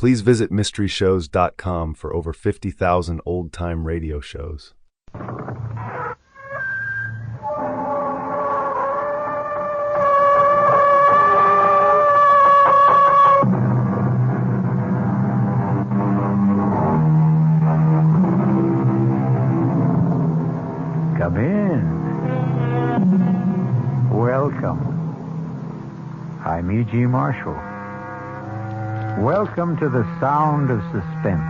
Please visit mysteryshows.com for over 50,000 old-time radio shows. Come in. Welcome. I'm E.G. Marshall. Welcome to the sound of suspense.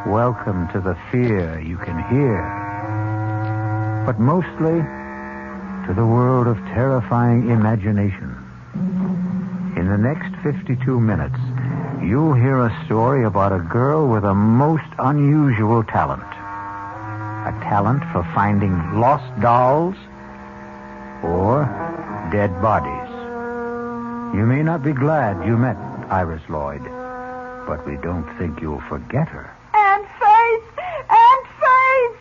Welcome to the fear you can hear. But mostly to the world of terrifying imagination. In the next 52 minutes, you'll hear a story about a girl with a most unusual talent. A talent for finding lost dolls or dead bodies. You may not be glad you met Iris Lloyd, but we don't think you'll forget her. Aunt Faith! Aunt Faith!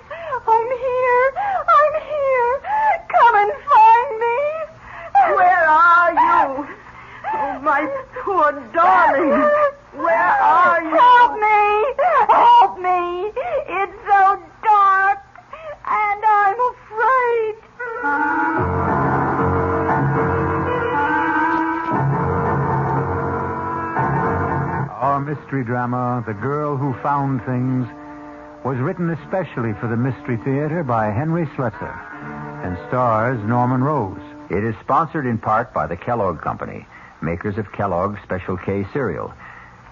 I'm here! I'm here! Come and find me! Where are you? Oh, my poor darling. Where are you? Help me! Help me! It's so dark, and I'm afraid. Our mystery drama, The Girl Who Found Things, was written especially for the Mystery Theater by Henry Slesser and stars Norman Rose. It is sponsored in part by the Kellogg Company, makers of Kellogg's Special K cereal,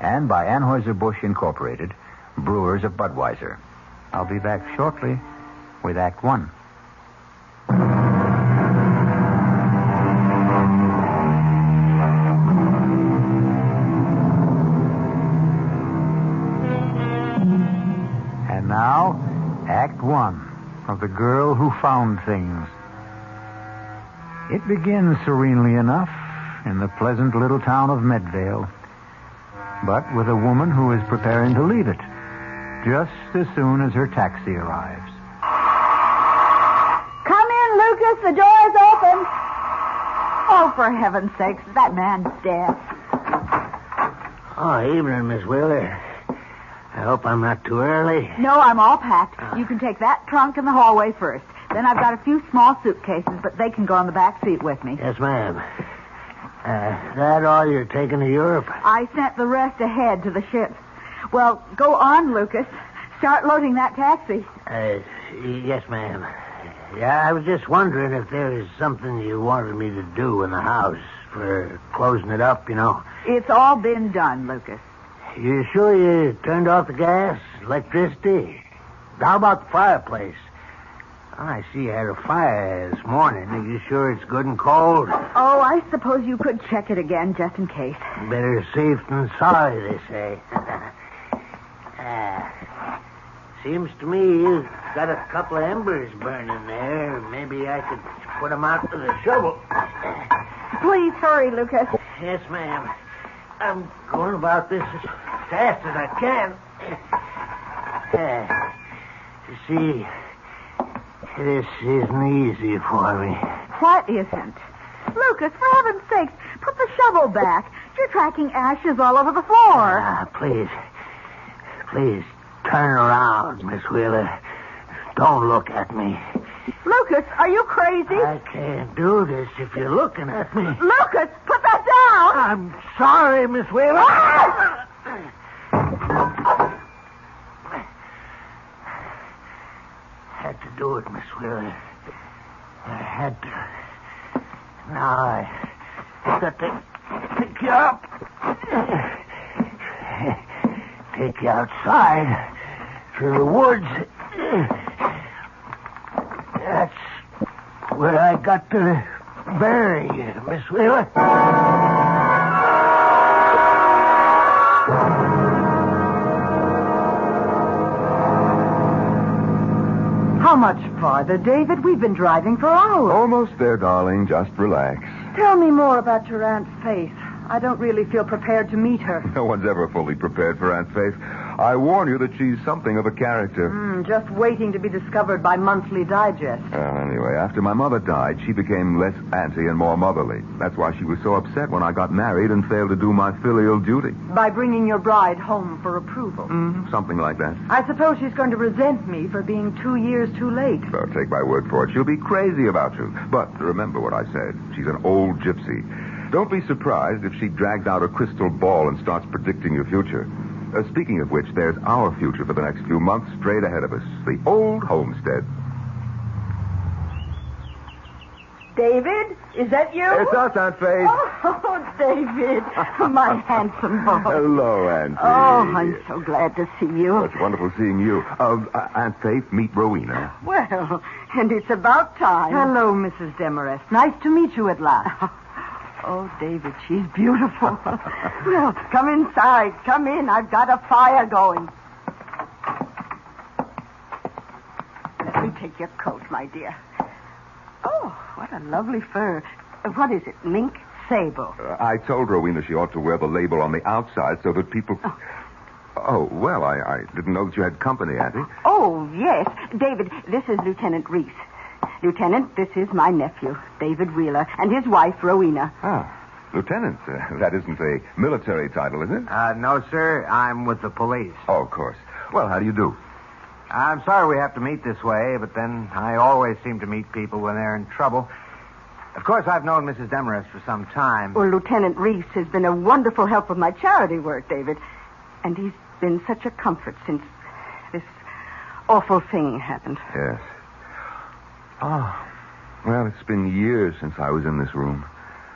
and by Anheuser-Busch Incorporated, brewers of Budweiser. I'll be back shortly with Act One. And now, Act One of The Girl Who Found Things. It begins serenely enough in the pleasant little town of Medvale, but with a woman who is preparing to leave it just as soon as her taxi arrives. Come in, Lucas. The door's open. Oh, for heaven's sakes, that man's dead. Oh, evening, Miss Wheeler. I hope I'm not too early. No, I'm all packed. You can take that trunk in the hallway first. Then I've got a few small suitcases, but they can go on the back seat with me. Yes, ma'am. That all you're taking to Europe? I sent the rest ahead to the ship. Well, go on, Lucas. Start loading that taxi. Yes, ma'am. Yeah, I was just wondering if there was something you wanted me to do in the house for closing it up, you know. It's all been done, Lucas. You sure you turned off the gas, electricity? How about the fireplace? I see you had a fire this morning. Are you sure it's good and cold? Oh, I suppose you could check it again just in case. Better safe than sorry, they say. Seems to me you've got a couple of embers burning there. Maybe I could put them out with a shovel. Please hurry, Lucas. Yes, ma'am. I'm going about this as fast as I can. You see, this isn't easy for me. What isn't? Lucas, for heaven's sakes, put the shovel back. You're tracking ashes all over the floor. Please, turn around, Miss Wheeler. Don't look at me. Lucas, are you crazy? I can't do this if you're looking at me. Lucas, put that down! I'm sorry, Miss Wheeler. Had to do it, Miss Wheeler. I had to. Now I got to pick you up. Take you outside through the woods. That's where I got to bury you, Miss Wheeler. How much farther, David? We've been driving for hours. Almost there, darling. Just relax. Tell me more about your Aunt Faith. I don't really feel prepared to meet her. No one's ever fully prepared for Aunt Faith. I warn you that she's something of a character. Just waiting to be discovered by Monthly Digest. Well, anyway, after my mother died, she became less auntie and more motherly. That's why she was so upset when I got married and failed to do my filial duty. By bringing your bride home for approval. Something like that. I suppose she's going to resent me for being 2 years too late. So take my word for it. She'll be crazy about you. But remember what I said. She's an old gypsy. Don't be surprised if she drags out a crystal ball and starts predicting your future. Speaking of which, there's our future for the next few months straight ahead of us. The old homestead. David, is that you? It's us, Aunt Faith. Oh, David, my handsome boy. Hello, Auntie. Oh, I'm so glad to see you. It's wonderful seeing you. Aunt Faith, meet Rowena. Well, and it's about time. Hello, Mrs. Demarest. Nice to meet you at last. Oh, David, she's beautiful. Well, come inside. Come in. I've got a fire going. Let me take your coat, my dear. Oh, what a lovely fur. What is it, mink? Sable. I told Rowena she ought to wear the label on the outside so that people... Oh, well, I didn't know that you had company, Auntie. Oh, yes. David, this is Lieutenant Reese. Lieutenant, this is my nephew, David Wheeler, and his wife, Rowena. Ah, Lieutenant. That isn't a military title, is it? No, sir. I'm with the police. Oh, of course. Well, how do you do? I'm sorry we have to meet this way, but then I always seem to meet people when they're in trouble. Of course, I've known Mrs. Demarest for some time. Well, Lieutenant Reese has been a wonderful help with my charity work, David. And he's been such a comfort since this awful thing happened. Yes. Oh, well, it's been years since I was in this room.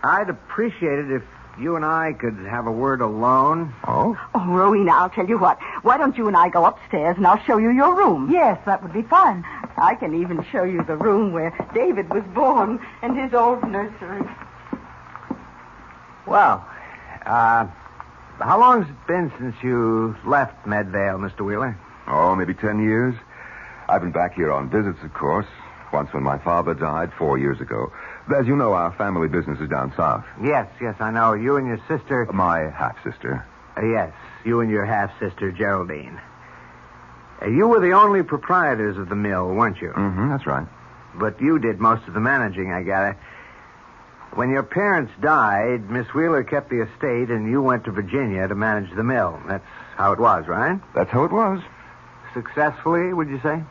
I'd appreciate it if you and I could have a word alone. Oh? Oh, Rowena, I'll tell you what. Why don't you and I go upstairs and I'll show you your room? Yes, that would be fun. I can even show you the room where David was born and his old nursery. Well, how long's it been since you left Medvale, Mr. Wheeler? Oh, maybe 10 years. I've been back here on visits, of course. Once when my father died 4 years ago. As you know, our family business is down south. Yes, I know. You and your sister... My half-sister. Yes, you and your half-sister, Geraldine. You were the only proprietors of the mill, weren't you? Mm-hmm, that's right. But you did most of the managing, I gather. When your parents died, Miss Wheeler kept the estate and you went to Virginia to manage the mill. That's how it was, right? That's how it was. Successfully, would you say?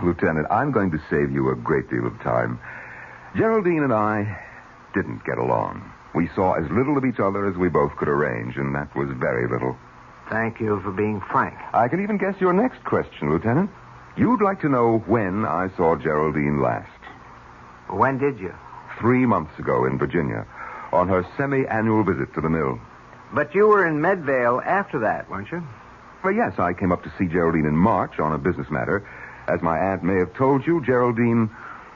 Lieutenant, I'm going to save you a great deal of time. Geraldine and I didn't get along. We saw as little of each other as we both could arrange, and that was very little. Thank you for being frank. I can even guess your next question, Lieutenant. You'd like to know when I saw Geraldine last. When did you? 3 months ago in Virginia, on her semi-annual visit to the mill. But you were in Medvale after that, weren't you? Well, yes, I came up to see Geraldine in March on a business matter. As my aunt may have told you, Geraldine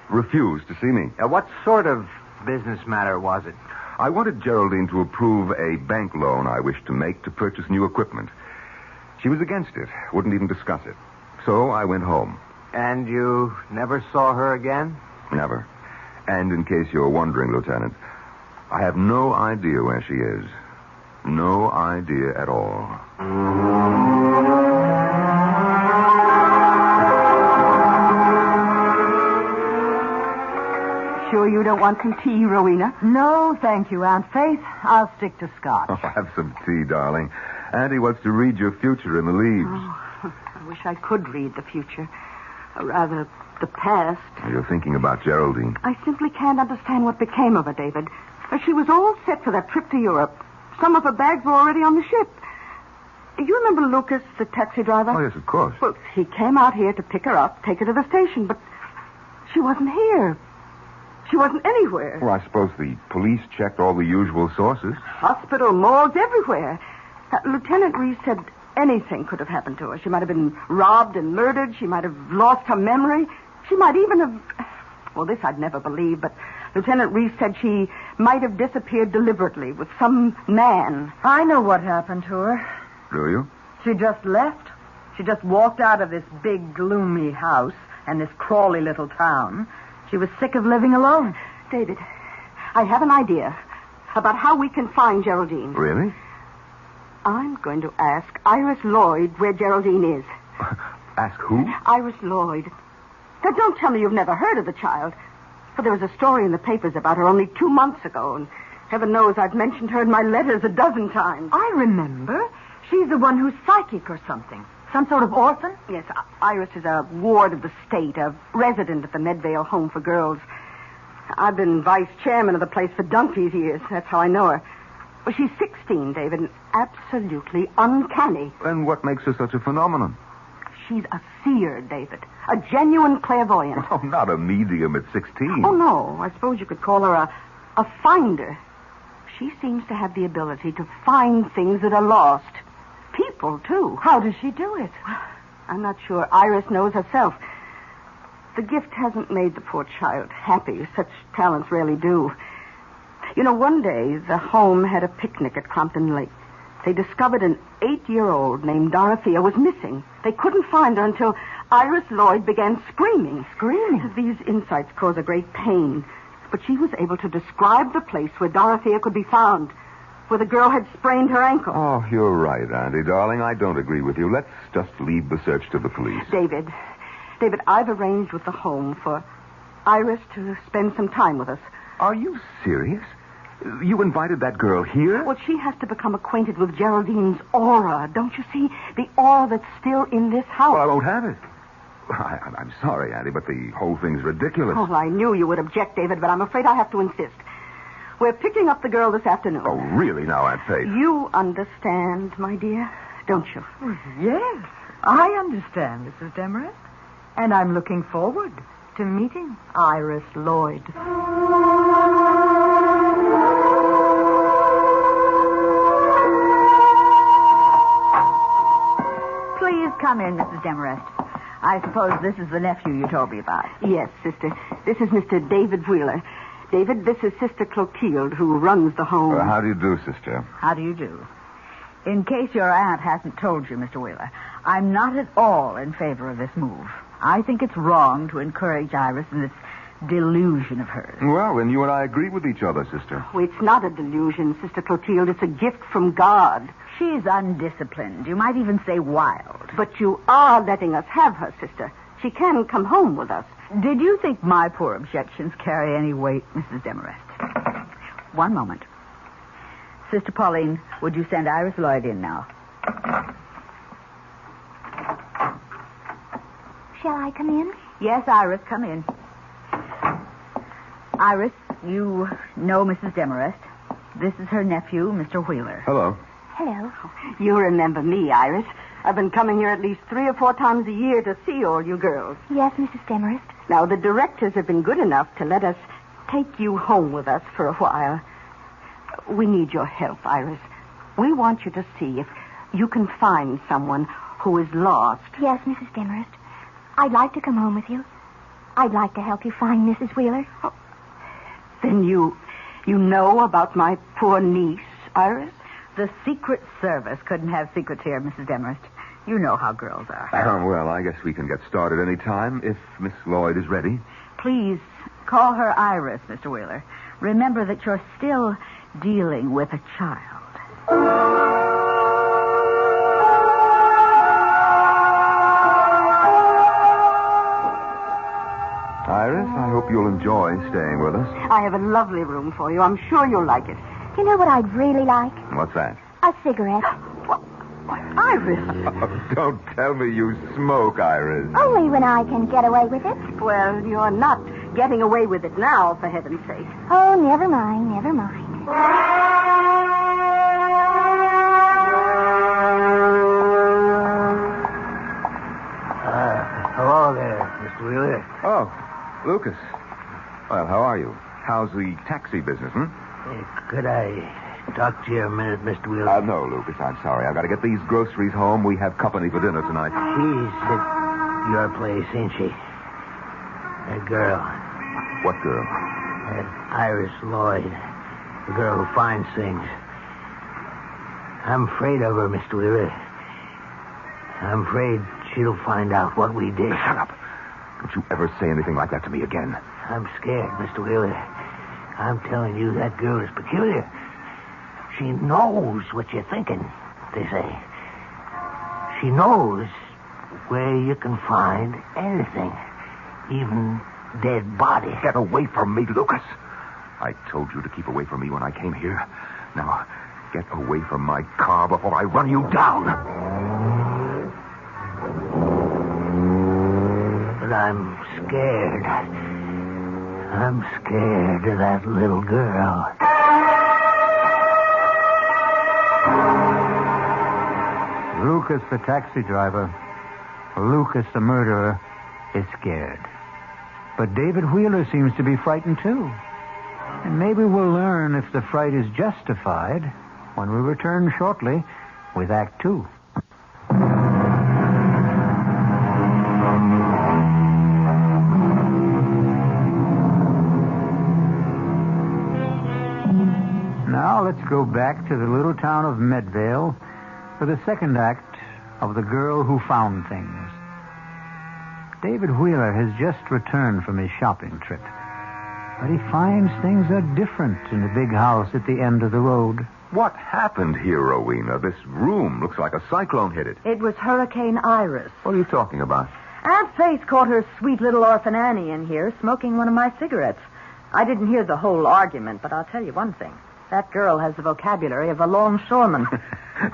refused to see me. What sort of business matter was it? I wanted Geraldine to approve a bank loan I wished to make to purchase new equipment. She was against it, wouldn't even discuss it. So I went home. And you never saw her again? Never. And in case you're wondering, Lieutenant, I have no idea where she is. No idea at all. Sure you don't want some tea, Rowena? No, thank you, Aunt Faith. I'll stick to scotch. Oh, have some tea, darling. Auntie wants to read your future in the leaves. Oh, I wish I could read the future. Or rather, the past. You're thinking about Geraldine. I simply can't understand what became of her, David. She was all set for that trip to Europe. Some of her bags were already on the ship. You remember Lucas, the taxi driver? Oh, yes, of course. Well, he came out here to pick her up, take her to the station, but she wasn't here. She wasn't anywhere. Well, I suppose the police checked all the usual sources. Hospital, morgues, everywhere. Lieutenant Reese said anything could have happened to her. She might have been robbed and murdered. She might have lost her memory. She might even have... Well, this I'd never believe, but Lieutenant Reese said she might have disappeared deliberately with some man. I know what happened to her. Do you? She just left. She just walked out of this big, gloomy house and this crawly little town. She was sick of living alone. David, I have an idea. about how we can find Geraldine. Really? I'm going to ask Iris Lloyd where Geraldine is. Ask who? Iris Lloyd. Now, don't tell me you've never heard of the child. For there was a story in the papers about her only 2 months ago, and heaven knows I've mentioned her in my letters a dozen times. I remember. She's the one who's psychic or something. Some sort of orphan? Yes, Iris is a ward of the state, a resident at the Medvale Home for Girls. I've been vice chairman of the place for donkey's years. That's how I know her. Well, she's 16, David, and absolutely uncanny. And what makes her such a phenomenon? She's a seer, David. A genuine clairvoyant. Oh, not a medium at 16. Oh, no. I suppose you could call her a finder. She seems to have the ability to find things that are lost. People, too. How does she do it? I'm not sure Iris knows herself. The gift hasn't made the poor child happy. Such talents rarely do. You know, one day, the home had a picnic at Crompton Lake. They discovered an 8-year-old named Dorothea was missing. They couldn't find her until Iris Lloyd began screaming. Screaming? These insights cause a great pain. But she was able to describe the place where Dorothea could be found, where the girl had sprained her ankle. Oh, you're right, Auntie, darling. I don't agree with you. Let's just leave the search to the police. David, I've arranged with the home for Iris to spend some time with us. Are you serious? You invited that girl here? Well, she has to become acquainted with Geraldine's aura. Don't you see? The aura that's still in this house. Well, I won't have it. I'm sorry, Auntie, but the whole thing's ridiculous. Oh, I knew you would object, David, but I'm afraid I have to insist. We're picking up the girl this afternoon. Oh, really now, Aunt Faith? You understand, my dear, don't you? Yes, I understand, Mrs. Demarest. And I'm looking forward to meeting Iris Lloyd. Please come in, Mrs. Demarest. I suppose this is the nephew you told me about. Yes, sister. This is Mr. David Wheeler. David, this is Sister Clotilde, who runs the home. How do you do, sister? How do you do? In case your aunt hasn't told you, Mr. Wheeler, I'm not at all in favor of this move. I think it's wrong to encourage Iris in this delusion of hers. Well, then you and I agree with each other, sister. Oh, it's not a delusion, Sister Clotilde. It's a gift from God. She's undisciplined. You might even say wild. But you are letting us have her, sister. She can come home with us. Did you think my poor objections carry any weight, Mrs. Demarest? One moment. Sister Pauline, would you send Iris Lloyd in now? Shall I come in? Yes, Iris, come in. Iris, you know Mrs. Demarest. This is her nephew, Mr. Wheeler. Hello. Hello. You remember me, Iris. I've been coming here at least 3 or 4 times a year to see all you girls. Yes, Mrs. Demarest. Now, the directors have been good enough to let us take you home with us for a while. We need your help, Iris. We want you to see if you can find someone who is lost. Yes, Mrs. Demarest. I'd like to come home with you. I'd like to help you find Mrs. Wheeler. Oh. Then you know about my poor niece, Iris? The Secret Service couldn't have secrets here, Mrs. Demarest. You know how girls are. Well, I guess we can get started any time if Miss Lloyd is ready. Please call her Iris, Mr. Wheeler. Remember that you're still dealing with a child. Iris, I hope you'll enjoy staying with us. I have a lovely room for you. I'm sure you'll like it. You know what I'd really like? What's that? A cigarette. Iris. Oh, don't tell me you smoke, Iris. Only when I can get away with it. Well, you're not getting away with it now, for heaven's sake. Oh, never mind, never mind. Hello there, Mr. Wheeler. Oh, Lucas. Well, how are you? How's the taxi business, Could I talk to you a minute, Mr. Wheeler? No, Lucas, I'm sorry. I've got to get these groceries home. We have company for dinner tonight. She's at your place, ain't she? That girl. What girl? That Iris Lloyd. The girl who finds things. I'm afraid of her, Mr. Wheeler. I'm afraid she'll find out what we did. Shut up. Don't you ever say anything like that to me again. I'm scared, Mr. Wheeler. I'm telling you, that girl is peculiar. She knows what you're thinking, they say. She knows where you can find anything, even dead bodies. Get away from me, Lucas. I told you to keep away from me when I came here. Now, get away from my car before I run you down. But I'm scared. I'm scared of that little girl. Lucas, the taxi driver, Lucas, the murderer, is scared. But David Wheeler seems to be frightened, too. And maybe we'll learn if the fright is justified when we return shortly with Act 2. Now let's go back to the little town of Medvale for the second act of The Girl Who Found Things. David Wheeler has just returned from his shopping trip, but he finds things are different in the big house at the end of the road. What happened here, Rowena? This room looks like a cyclone hit it. It was Hurricane Iris. What are you talking about? Aunt Faith caught her sweet little orphan Annie in here smoking one of my cigarettes. I didn't hear the whole argument, but I'll tell you one thing. That girl has the vocabulary of a longshoreman.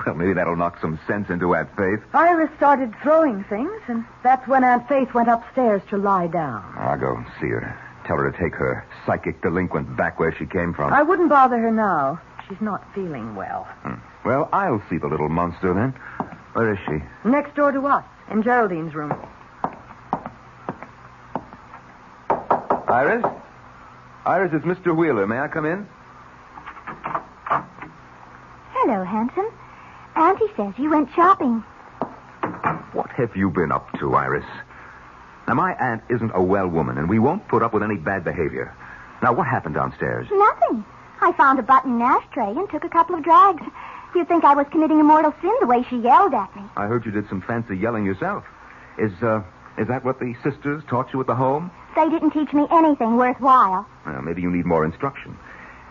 Well, maybe that'll knock some sense into Aunt Faith. Iris started throwing things, and that's when Aunt Faith went upstairs to lie down. I'll go see her. Tell her to take her psychic delinquent back where she came from. I wouldn't bother her now. She's not feeling well. Well, I'll see the little monster then. Where is she? Next door to us, in Geraldine's room. Iris? Iris, it's Mr. Wheeler. May I come in? Hello, handsome. Auntie says you went shopping. What have you been up to, Iris? Now, my aunt isn't a well woman, and we won't put up with any bad behavior. Now, what happened downstairs? Nothing. I found a button ashtray and took a couple of drags. You'd think I was committing a mortal sin the way she yelled at me. I heard you did some fancy yelling yourself. Is that what the sisters taught you at the home? They didn't teach me anything worthwhile. Well, maybe you need more instruction.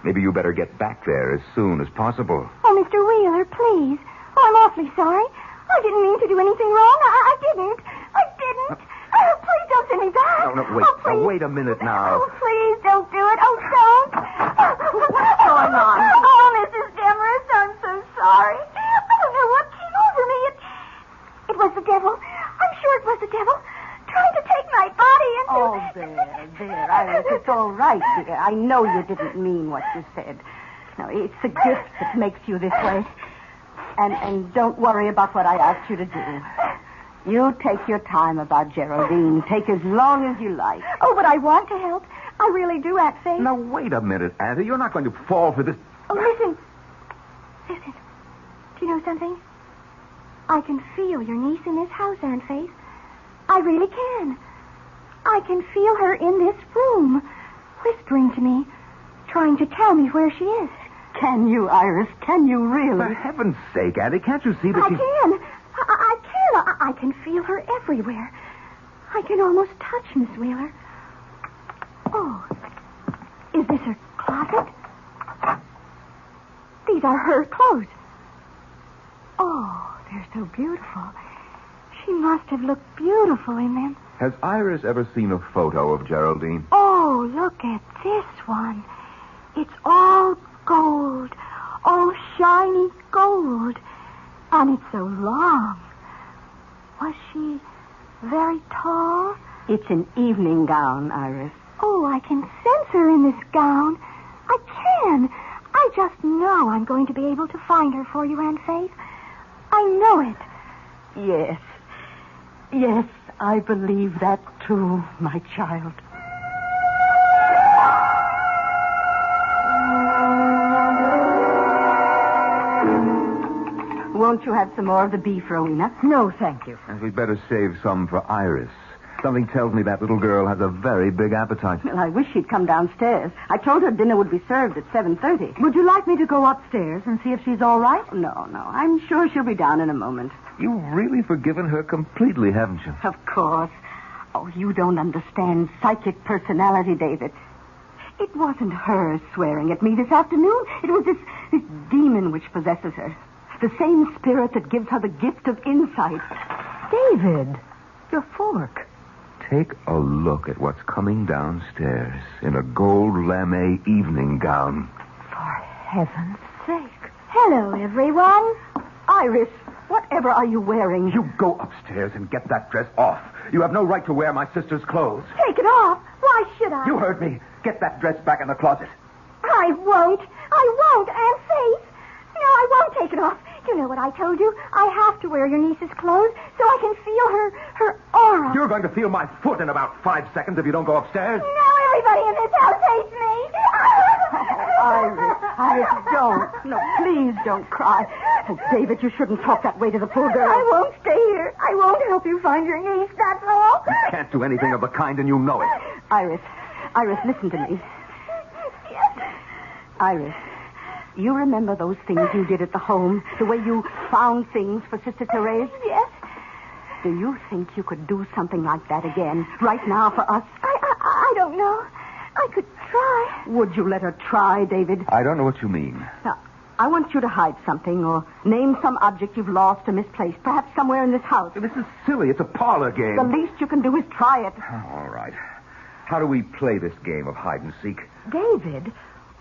Maybe you better get back there as soon as possible. Oh, Mr. Wheeler, please. Oh, I'm awfully sorry. I didn't mean to do anything wrong. I didn't. Please don't send me back. No, wait. Oh, please. Wait a minute now. Oh, please don't do it. Oh, don't. What's going on? Oh, Mrs. Demarest, I'm so sorry. I don't know what came over me. It was the devil. I'm sure it was the devil trying to take my body into... Oh, there, Iris. It's all right, dear. I know you didn't mean what you said. No, it's the gift that makes you this way. And don't worry about what I asked you to do. You take your time about Geraldine. Take as long as you like. Oh, but I want to help. I really do, Aunt Faith. Now, wait a minute, Auntie. You're not going to fall for this... Oh, listen. Listen. Do you know something? I can feel your niece in this house, Aunt Faith. I really can. I can feel her in this room, whispering to me, trying to tell me where she is. Can you, Iris? Can you really? For heaven's sake, Auntie, can't you see that I can. I can feel her everywhere. I can almost touch Miss Wheeler. Oh, is this her closet? These are her clothes. Oh, they're so beautiful. She must have looked beautiful in them. Has Iris ever seen a photo of Geraldine? Oh, look at this one. It's all gold. All shiny gold. And it's so long. Was she very tall? It's an evening gown, Iris. Oh, I can sense her in this gown. I can. I just know I'm going to be able to find her for you, Aunt Faith. I know it. Yes. Yes, I believe that too, my child. Won't you have some more of the beef, Rowena? No, thank you. And we'd better save some for Iris. Something tells me that little girl has a very big appetite. Well, I wish she'd come downstairs. I told her dinner would be served at 7:30. Would you like me to go upstairs and see if she's all right? No. I'm sure she'll be down in a moment. You've really forgiven her completely, haven't you? Of course. Oh, you don't understand psychic personality, David. It wasn't her swearing at me this afternoon. It was this demon which possesses her. The same spirit that gives her the gift of insight. David, your fork. Take a look at what's coming downstairs in a gold lame evening gown. For heaven's sake. Hello, everyone. Iris, whatever are you wearing? You go upstairs and get that dress off. You have no right to wear my sister's clothes. Take it off. Why should I? You heard me. Get that dress back in the closet. I won't. Aunt Faith. No, I won't take it off. You know what I told you? I have to wear your niece's clothes so I can feel her aura. You're going to feel my foot in about 5 seconds if you don't go upstairs. Now everybody in this house hates me. Iris, don't. No, please don't cry. Oh, David, you shouldn't talk that way to the poor girl. I won't stay here. I won't help you find your niece, that's all. You can't do anything of the kind, and you know it. Iris, listen to me. Yes. Iris, you remember those things you did at the home? The way you found things for Sister Therese? Yes. Do you think you could do something like that again, right now for us? I don't know. I could try. Would you let her try, David? I don't know what you mean. Now, I want you to hide something or name some object you've lost or misplaced, perhaps somewhere in this house. This is silly. It's a parlor game. The least you can do is try it. All right. How do we play this game of hide and seek? David,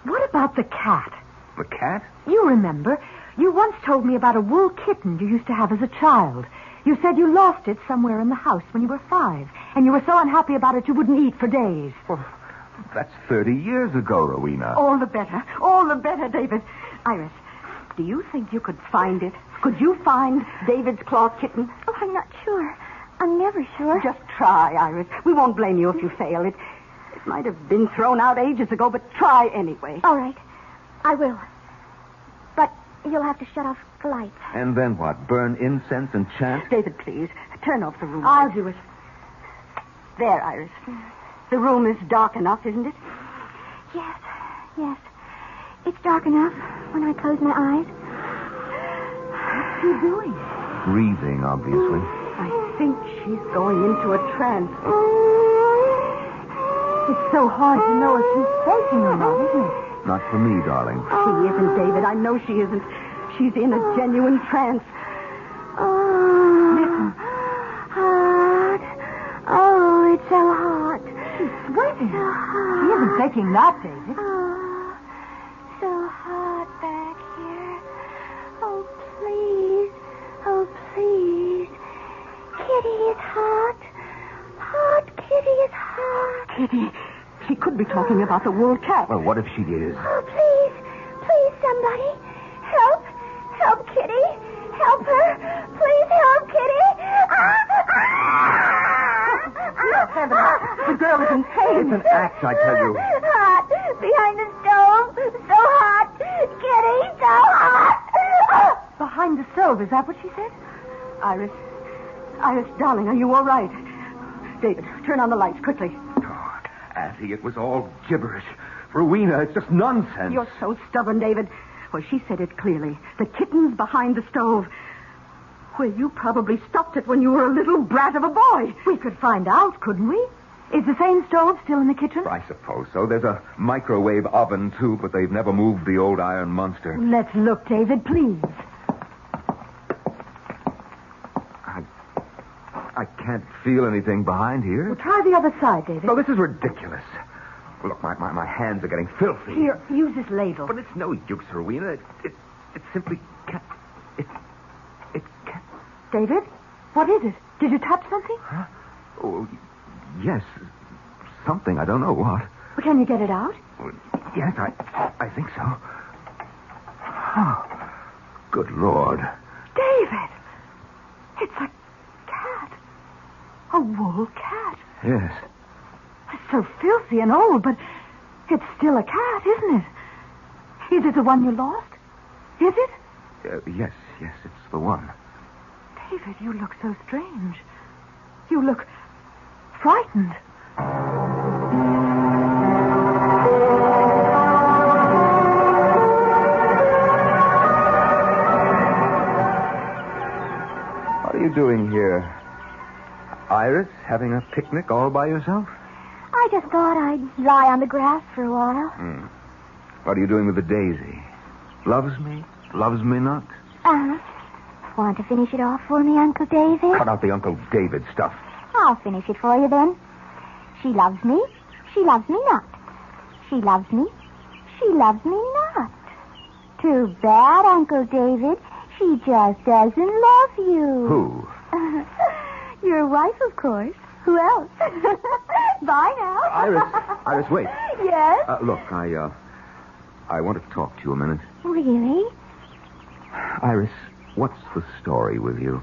what about the cat? The cat? You remember, you once told me about a wool kitten you used to have as a child. You said you lost it somewhere in the house when you were 5, and you were so unhappy about it you wouldn't eat for days. Well, that's 30 years ago, Rowena. All the better. All the better, David. Iris, do you think you could find it? Could you find David's cloth kitten? Oh, I'm not sure. I'm never sure. Just try, Iris. We won't blame you if you fail. It might have been thrown out ages ago, but try anyway. All right. I will. But you'll have to shut off the lights. And then what? Burn incense and chant? David, please, turn off the room. I'll do it. There, Iris. The room is dark enough, isn't it? Yes. It's dark enough when I close my eyes. What's she doing? Breathing, obviously. I think she's going into a trance. It's so hard to know if she's faking or not, isn't it? Not for me, darling. She isn't, David. I know she isn't. She's in a genuine trance. Listen. Hot. Oh, it's so hot. She's sweating. So hot. She isn't faking that, David. Oh, so hot back here. Oh, please. Oh, please. Kitty is hot. Hot Kitty is hot. Kitty, she could be talking about the wool cat. Well, what if she is? Oh, please. Please, somebody. Help. Help Kitty. Help her. Please help Kitty. The girl is in pain. It's an act, I tell you. Hot. Behind the stove. So hot. Kitty, so hot. Behind the stove, is that what she said? Iris, darling, are you all right? David, turn on the lights quickly. Oh, Auntie, it was all gibberish. Rowena, it's just nonsense. You're so stubborn, David. Well, she said it clearly. The kitten's behind the stove. Well, you probably stopped it when you were a little brat of a boy. We could find out, couldn't we? Is the same stove still in the kitchen? I suppose so. There's a microwave oven, too, but they've never moved the old iron monster. Let's look, David, please. I can't feel anything behind here. Well, try the other side, David. Oh, this is ridiculous. Look, my hands are getting filthy. Here, use this ladle. But it's no use, Rowena. It simply can't. It can't. David, what is it? Did you touch something? Huh? Oh, yes. Something. I don't know what. Well, can you get it out? Well, yes, I think so. Oh, good Lord. David! It's a cat. A wool cat. Yes. It's so filthy and old, but it's still a cat, isn't it? Is it the one you lost? Is it? Yes, it's the one. David, you look so strange. You look frightened. What are you doing here? Iris, having a picnic all by yourself? I I just thought I'd lie on the grass for a while. What are you doing with the daisy? Loves me? Loves me not? Want to finish it off for me, Uncle David? Cut out the Uncle David stuff. I'll finish it for you then. She loves me. She loves me not. She loves me. She loves me not. Too bad, Uncle David. She just doesn't love you. Who? Your wife, of course. Who else? Bye now. Iris, wait. Yes? Look, I want to talk to you a minute. Really? Iris, what's the story with you?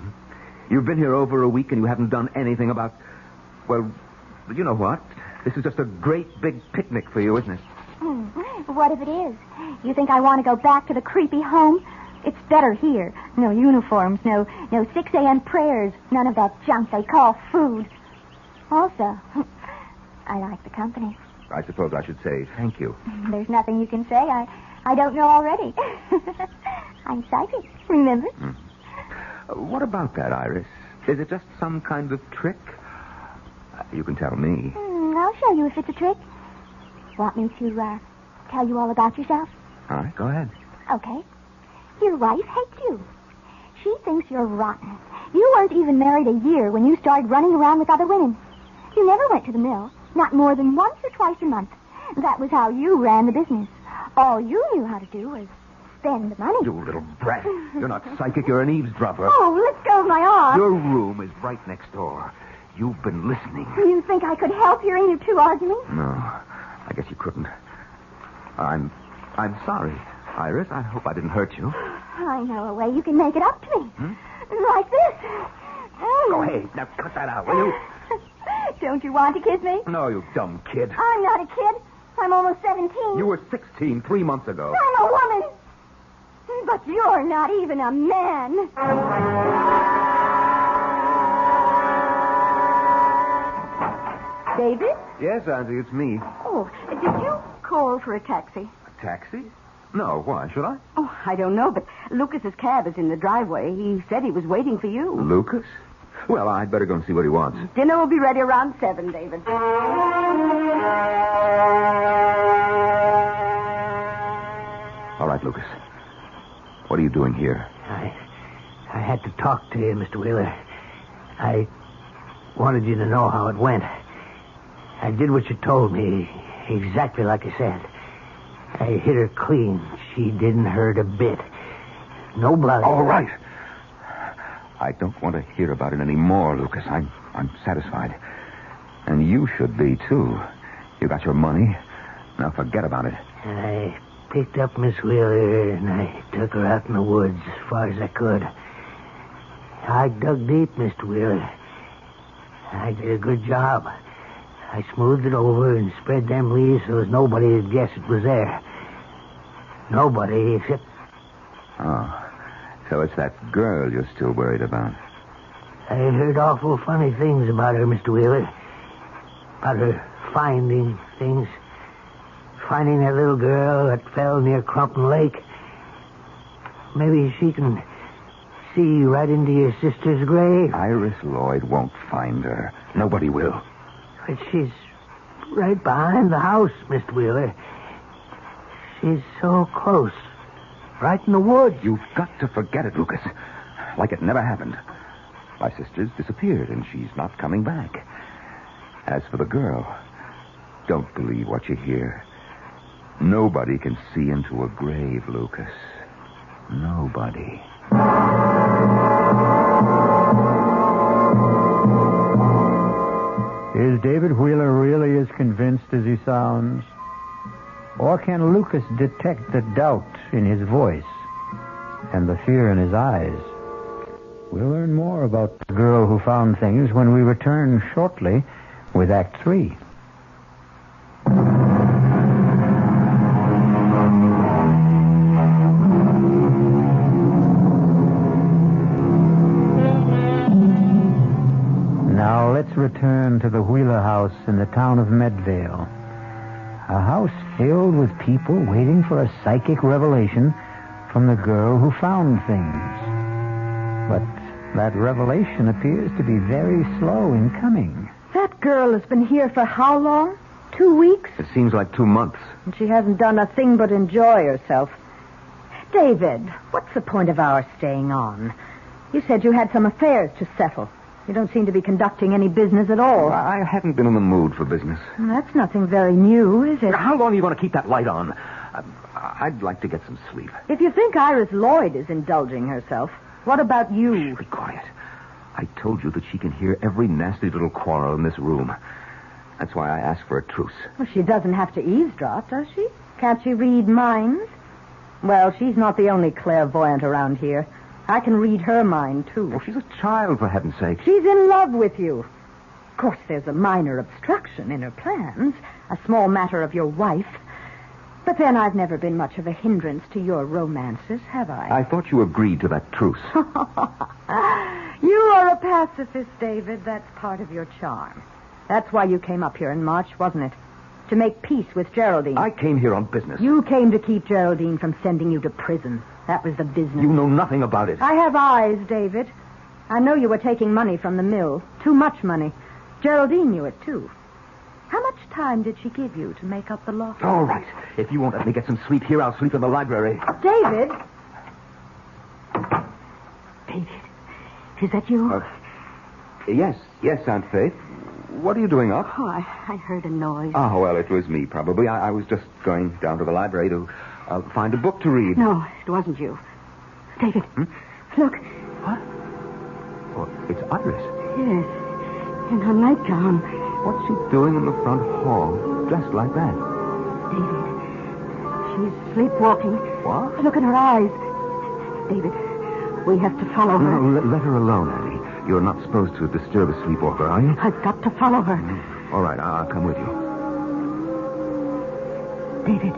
You've been here over a week and you haven't done anything about... Well, you know what? This is just a great big picnic for you, isn't it? What if it is? You think I want to go back to the creepy home? It's better here. No uniforms, no 6 a.m. prayers, none of that junk they call food. Also, I like the company. I suppose I should say thank you. There's nothing you can say I don't know already. I'm psychic, remember? What about that, Iris? Is it just some kind of trick? You can tell me. I'll show you if it's a trick. Want me to tell you all about yourself? All right, go ahead. Okay. Your wife hates you. She thinks you're rotten. You weren't even married a year when you started running around with other women. You never went to the mill, not more than once or twice a month. That was how you ran the business. All you knew how to do was spend the money. You little brat. You're not psychic, you're an eavesdropper. Oh, let go of my arm. Your room is right next door. You've been listening. You think I could help hearing you two arguing? No, I guess you couldn't. I'm sorry, Iris. I hope I didn't hurt you. I know a way you can make it up to me. Like this. Go ahead. Now cut that out, will you? Don't you want to kiss me? No, you dumb kid. I'm not a kid. I'm almost 17. You were 16 3 months ago. I'm a woman. But you're not even a man. David? Yes, Auntie, it's me. Oh, did you call for a taxi? A taxi? No, why? Should I? Oh, I don't know, but Lucas's cab is in the driveway. He said he was waiting for you. Lucas? Well, I'd better go and see what he wants. Dinner will be ready around 7, David. All right, Lucas. What are you doing here? I had to talk to you, Mr. Wheeler. I wanted you to know how it went. I did what you told me, exactly like I said. I hit her clean. She didn't hurt a bit. No blood. All right. I don't want to hear about it anymore, Lucas. I'm satisfied. And you should be, too. You got your money. Now forget about it. I picked up Miss Wheeler and I took her out in the woods as far as I could. I dug deep, Mr. Wheeler. I did a good job. I smoothed it over and spread them leaves so as nobody would guess it was there. Nobody except... Oh, so it's that girl you're still worried about. I heard awful funny things about her, Mr. Wheeler. About her finding things. Finding that little girl that fell near Crumpton Lake. Maybe she can see right into your sister's grave. Iris Lloyd won't find her. Nobody will. But she's right behind the house, Mr. Wheeler. She's so close. Right in the woods. You've got to forget it, Lucas. Like it never happened. My sister's disappeared, and she's not coming back. As for the girl, don't believe what you hear. Nobody can see into a grave, Lucas. Nobody. Is David Wheeler really as convinced as he sounds? Or can Lucas detect the doubt in his voice and the fear in his eyes? We'll learn more about the girl who found things when we return shortly with Act 3. Now let's return to the Wheeler house in the town of Medvale. A house filled with people waiting for a psychic revelation from the girl who found things. But that revelation appears to be very slow in coming. That girl has been here for how long? 2 weeks, It seems like 2 months. and she hasn't done a thing but enjoy herself. David, what's the point of our staying on? You said you had some affairs to settle. You don't seem to be conducting any business at all. I haven't been in the mood for business. That's nothing very new, is it? How long are you going to keep that light on? I'd like to get some sleep. If you think Iris Lloyd is indulging herself, what about you? Be quiet. I told you that she can hear every nasty little quarrel in this room. That's why I asked for a truce. Well, she doesn't have to eavesdrop, does she? Can't she read minds? Well, she's not the only clairvoyant around here. I can read her mind, too. Well, she's a child, for heaven's sake. She's in love with you. Of course, there's a minor obstruction in her plans, a small matter of your wife. But then I've never been much of a hindrance to your romances, have I? I thought you agreed to that truce. You are a pacifist, David. That's part of your charm. That's why you came up here in March, wasn't it? To make peace with Geraldine. I came here on business. You came to keep Geraldine from sending you to prison. That was the business. You know nothing about it. I have eyes, David. I know you were taking money from the mill. Too much money. Geraldine knew it, too. How much time did she give you to make up the loss? All right. If you won't let me get some sleep here, I'll sleep in the library. David? David, is that you? Yes, Aunt Faith. What are you doing up? Oh, I heard a noise. Oh, well, it was me, probably. I was just going down to the library to find a book to read. No, it wasn't you. David, look. What? Oh, it's Iris. Yes, in her nightgown. What's she doing in the front hall, dressed like that? David, she's sleepwalking. What? Look at her eyes. David, we have to follow her. No, let her alone, Annie. You're not supposed to disturb a sleepwalker, are you? I've got to follow her. All right, I'll come with you. David,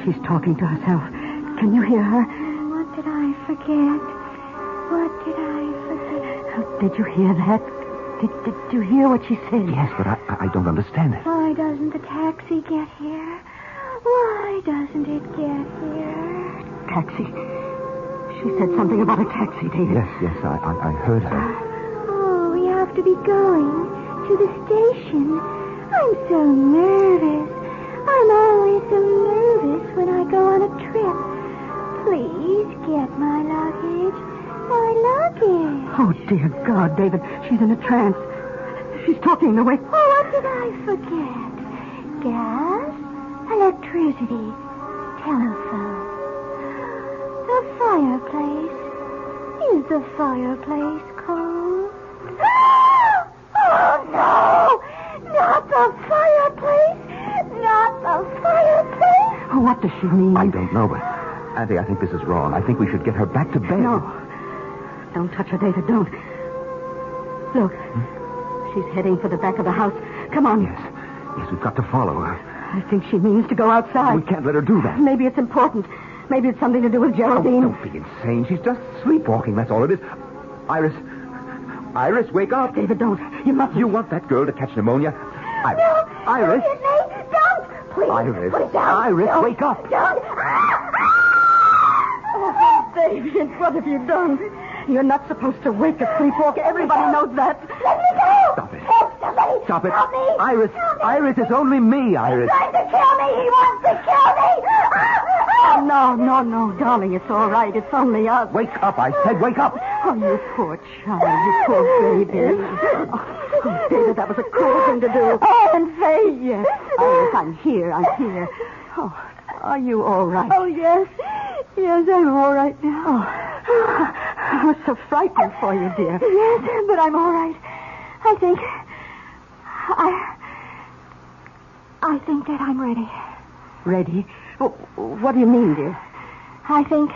she's talking to herself. Can you hear her? What did I forget? What did I forget? Did you hear that? Did you hear what she said? Yes, but I don't understand it. Why doesn't the taxi get here? Why doesn't it get here? Taxi. She said something about a taxi, David. Yes, I heard her. Oh, we have to be going to the station. I'm so nervous. I'm always so nervous when I go on a trip. Please get my luggage. My luggage. Oh, dear God, David. She's in a trance. She's talking the way... Oh, what did I forget? Gas, electricity, telephone. The fireplace. Is the fireplace cold? Oh, no! Not the fireplace! Not the fireplace! Oh, what does she mean? I don't know, but... Auntie, I think this is wrong. I think we should get her back to bed. No. Don't touch her, David. Don't. Look. She's heading for the back of the house. Come on. Yes, we've got to follow her. I think she means to go outside. We can't let her do that. Maybe it's important. Maybe it's something to do with Geraldine. Oh, don't be insane. She's just sleepwalking, that's all it is. Iris, wake up. David, don't. You mustn't. You want that girl to catch pneumonia? Iris. No! Iris. Don't! Please! Iris. Please don't! Iris, Don't. wake up. Don't! Oh, David, what have you done? You're not supposed to wake a sleepwalker. Everybody knows that. Let me go! Stop it. Oh, somebody! Stop it. Help me! Iris. Help me. Iris, it's only me, Iris. He's trying to kill me! He wants to kill me! No, darling. It's all right. It's only us. Wake up, I said. Wake up. Oh, you poor child. You poor baby. Oh, David, that was a cruel thing to do. And Faye. Yes. Iris, I'm here. Oh, are you all right? Oh, yes. Yes, I'm all right now. Oh, I was so frightened for you, dear. Yes, but I'm all right. I think that I'm ready. Ready? What do you mean, dear? I think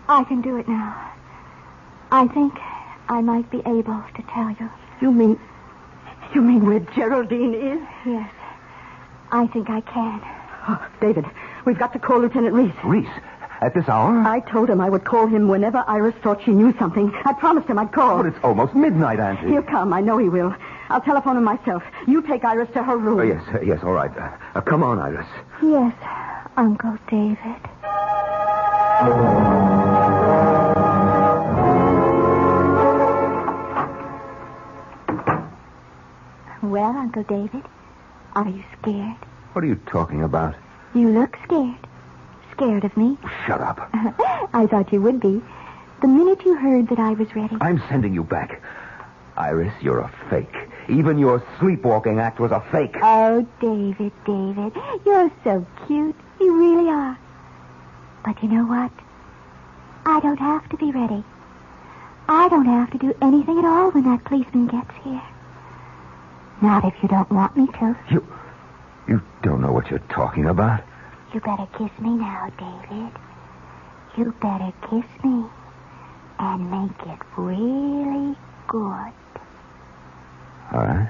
I can do it now. I think I might be able to tell you. You mean where Geraldine is? Yes, I think I can. Oh, David, we've got to call Lieutenant Reese. Reese? At this hour? I told him I would call him whenever Iris thought she knew something. I promised him I'd call. But it's almost midnight, Auntie. He'll come. I know he will. I'll telephone him myself. You take Iris to her room. Yes, all right. Come on, Iris. Yes, Uncle David. Well, Uncle David, Are you scared? What are you talking about? You look scared. Scared of me? Shut up. I thought you would be. The minute you heard that I was ready. I'm sending you back. Iris, you're a fake. Even your sleepwalking act was a fake. Oh, David, you're so cute. You really are. But you know what? I don't have to be ready. I don't have to do anything at all when that policeman gets here. Not if you don't want me to. You don't know what you're talking about. You better kiss me now, David. You better kiss me and make it really good. All right.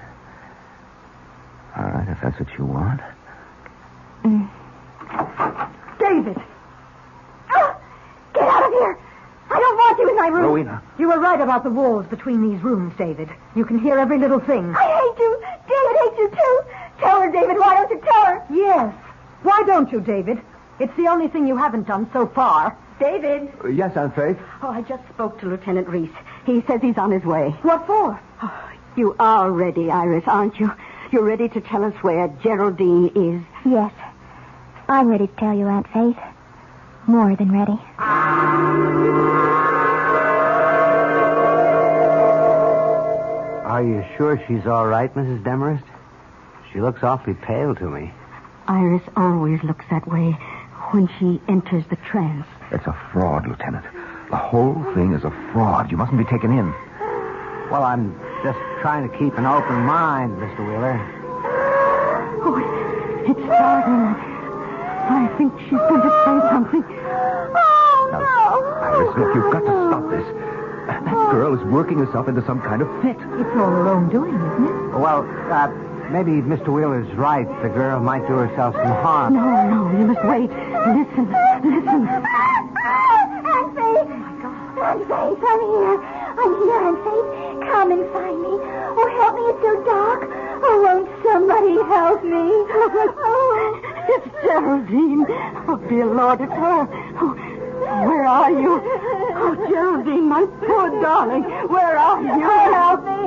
All right, if that's what you want. David! Oh, get out of here! I don't want you in my room. Rowena. You were right about the walls between these rooms, David. You can hear every little thing. I hate you. David hates you, too. Tell her, David. Why don't you tell her? Yes. Why don't you, David? It's the only thing you haven't done so far. David. Yes, Aunt Faith? Oh, I just spoke to Lieutenant Reese. He says he's on his way. What for? Oh, you are ready, Iris, aren't you? You're ready to tell us where Geraldine is. Yes. I'm ready to tell you, Aunt Faith. More than ready. Are you sure she's all right, Mrs. Demarest? She looks awfully pale to me. Iris always looks that way when she enters the trance. It's a fraud, Lieutenant. The whole thing is a fraud. You mustn't be taken in. Well, I'm just trying to keep an open mind, Mr. Wheeler. Oh, it's startling. I think she's going to say something. Oh, Now, no. Iris, look, you've got to stop this. That girl is working herself into some kind of fit. It's all her own doing, isn't it? Well, maybe Mr. Wheeler's right. The girl might do herself some harm. No, you must wait. Listen. Aunt Faith. Aunt Faith, I'm here. I'm here, Aunt Faith. Come and find me. Oh, help me. It's so dark. Oh, won't somebody help me? Oh. It's Geraldine. Oh, dear Lord, it's her. Oh, where are you? Oh, Geraldine, my poor darling. Where are you? Help me.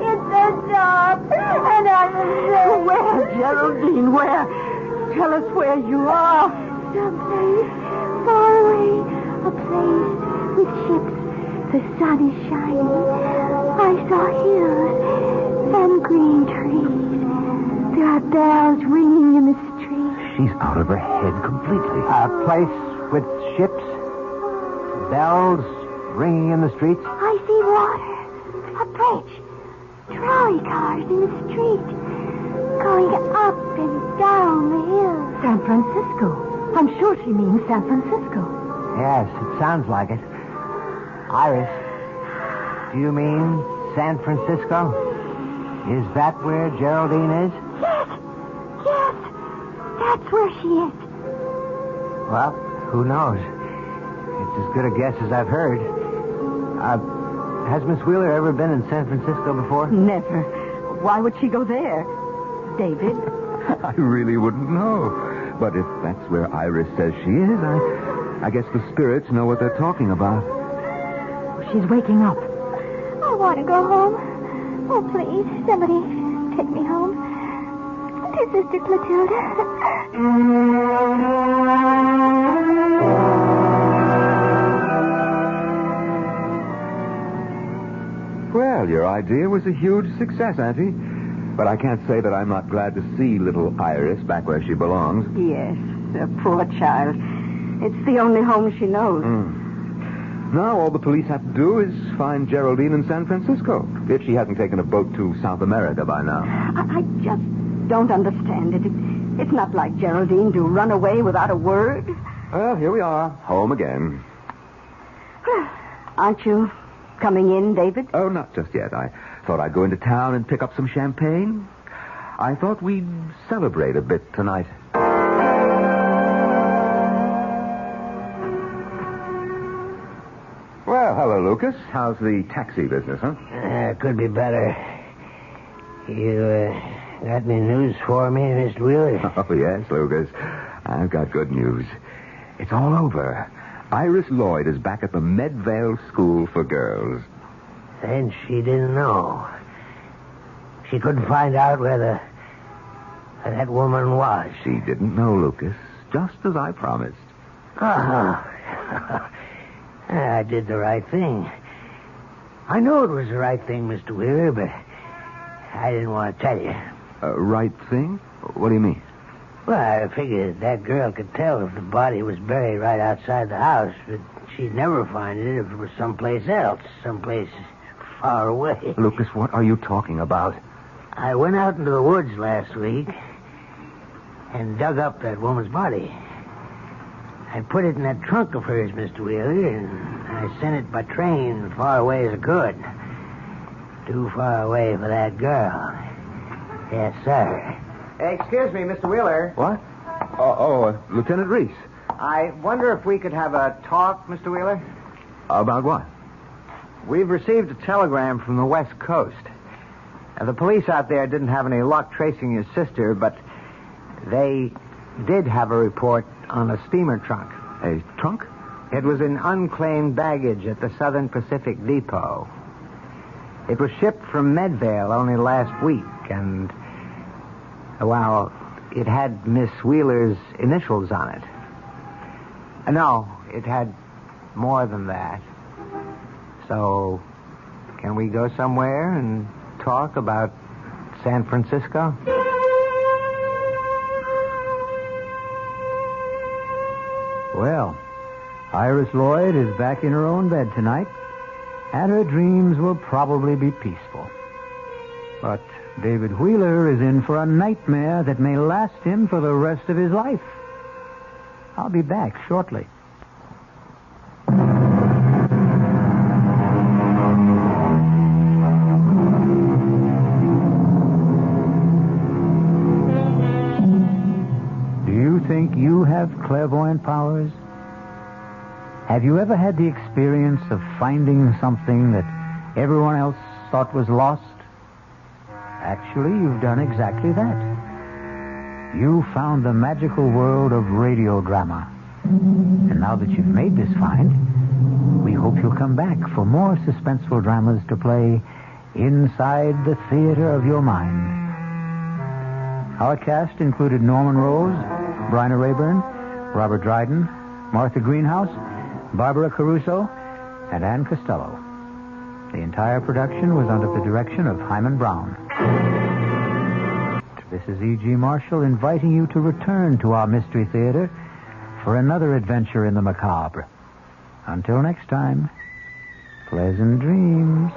It's so dark. And I'm afraid. Where, Geraldine? Where? Tell us where you are. Someplace far away. A place with ships. The sun is shining. I saw hills and green trees. There are bells ringing in the street. She's out of her head completely. A place with ships, bells ringing in the streets. I see water. A bridge. Trolley cars in the street. Going up and down the hill. San Francisco. I'm sure she means San Francisco. Yes, it sounds like it. Iris, do you mean San Francisco? Is that where Geraldine is? Yes. That's where she is. Well, who knows? It's as good a guess as I've heard. Has Miss Wheeler ever been in San Francisco before? Never. Why would she go there? David? I really wouldn't know. But if that's where Iris says she is, I guess the spirits know what they're talking about. She's waking up. I want to go home. Oh, please, somebody take me home. To Sister Clotilda. Well, your idea was a huge success, Auntie. But I can't say that I'm not glad to see little Iris back where she belongs. Yes, the poor child. It's the only home she knows. Now all the police have to do is find Geraldine in San Francisco, if she hasn't taken a boat to South America by now. I just don't understand it. It's not like Geraldine to run away without a word. Well, here we are, home again. Aren't you coming in, David? Oh, not just yet. I thought I'd go into town and pick up some champagne. I thought we'd celebrate a bit tonight. Well, hello, Lucas. How's the taxi business, huh? Could be better. You, got any news for me, Mr. Wheeler? Oh, yes, Lucas. I've got good news. It's all over. Iris Lloyd is back at the Medvale School for Girls. And she didn't know. She couldn't find out where the that woman was. She didn't know, Lucas, just as I promised. Oh. I did the right thing. I knew it was the right thing, Mr. Wheeler, but I didn't want to tell you. Right thing? What do you mean? Well, I figured that girl could tell if the body was buried right outside the house, but she'd never find it if it was someplace else, someplace far away. Lucas, what are you talking about? I went out into the woods last week and dug up that woman's body. I put it in that trunk of hers, Mr. Wheeler, and I sent it by train far away as I could. Too far away for that girl. Yes, sir. Excuse me, Mr. Wheeler. What? Lieutenant Reese. I wonder if we could have a talk, Mr. Wheeler? About what? We've received a telegram from the West Coast. The police out there didn't have any luck tracing your sister, but they did have a report on a steamer trunk. A trunk? It was in unclaimed baggage at the Southern Pacific Depot. It was shipped from Medvale only last week, and, well, it had Miss Wheeler's initials on it. No, it had more than that. So, can we go somewhere and talk about San Francisco? Well, Iris Lloyd is back in her own bed tonight, and her dreams will probably be peaceful. But David Wheeler is in for a nightmare that may last him for the rest of his life. I'll be back shortly. Do you think you have clairvoyant powers? Have you ever had the experience of finding something that everyone else thought was lost? Actually, you've done exactly that. You found the magical world of radio drama. And now that you've made this find, we hope you'll come back for more suspenseful dramas to play inside the theater of your mind. Our cast included Norman Rose, Bryna Rayburn, Robert Dryden, Martha Greenhouse, Barbara Caruso, and Ann Costello. The entire production was under the direction of Hyman Brown. This is E.G. Marshall inviting you to return to our Mystery Theater for another adventure in the macabre. Until next time, pleasant dreams.